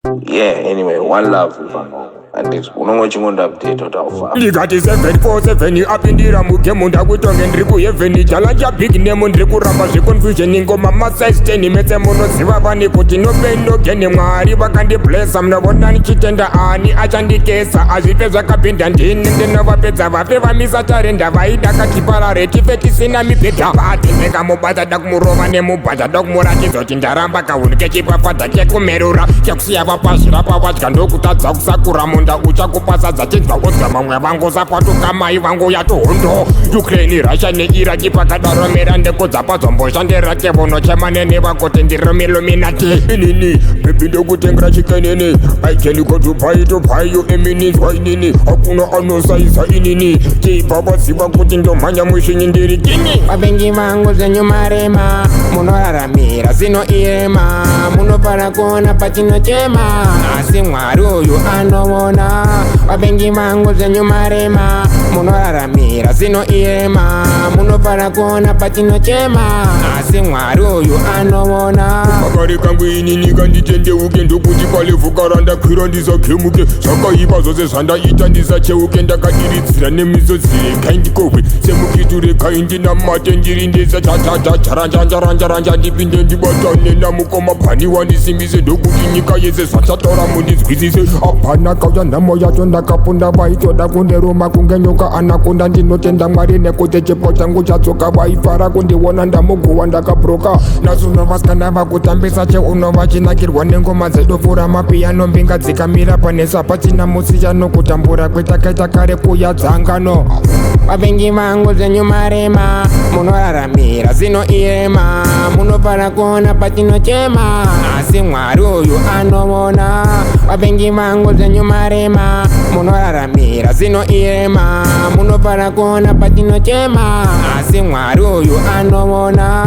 Yeah, anyway, one love and this unongoti update otafa ndikati 747 apindira mugemu ndakutonge ndiri kuhevheni jalanja big name ndiri kuramba zveconfusion ngoma masize 10 metse munoziva vani kuti nopendogene mwari vakandiblesa munavona nichitenda ani achandikesa azvipe zvakapinda ndini ndinovapedza vape vamisa tarenda vaida katiparare tife tisina mibhedha vatendeka mubata dakumurova nemubhata dakumuratidza kuti ndaramba kahunike chipafadza chekumerura chekusiya vapazvirapa vadya ndokutadza kusakura munda uchakupasadza chinzva odza mamwe vangu zapatuka mai vangu yatohondo Ukraine Russia neiraki pakadaromera ndekodza pazomboshandira chevono chemanene vakoti ndiriluminati inini bebi ndokutengera chikenene I can go to buy you eminizwa inini hakuna anosaiza inini chibva vaziva kuti ndomhanya mushinyi ndiri kini vavengi vangu zvenyu marema munoraramira zinoirema munofara kuona patinochema asi mwari uyu anovona vavengi vangu zvenyu marema munoraramira zinoirema munofara kuona patinochema asi mwari uyu anovona makare kangu inini kanditendeuke ndokuti palevhuka randakwira ndisakemuke zvakaipa zvose zvandaita ndisacheuke ndakadiridzira nemisodzi rekai ndikohwe semukiti rekai ndinamate ndiri ndese charanjanjaranja ndipinde ndibatane namukoma pani wandisimbise ndokuti nyika yese zvachataura mundinzwisise hapana kauya nhamo yacho ndakapunda vaitoda kunderuma kunge nyoka anakonda ndinotenda mwari nekuti chipo changu chatsoka vaifara kundiona ndamuguwa ndakabroka nazuno vasikana vakutambisa cheunova chinakirwa nengoma dzedofura mapiyano mbinga dzikamira panesa pachina musiyano kutambura kwetakaita kare kuyadzangano vavengi vangu zvenyu marema munoraramira zinoirema munofara kuona patinochema asi mwari uyu anovona vavengi vangu zvenyu marema munoraramira zinoirema munofara kuona patinochema asi mwari uyu anovona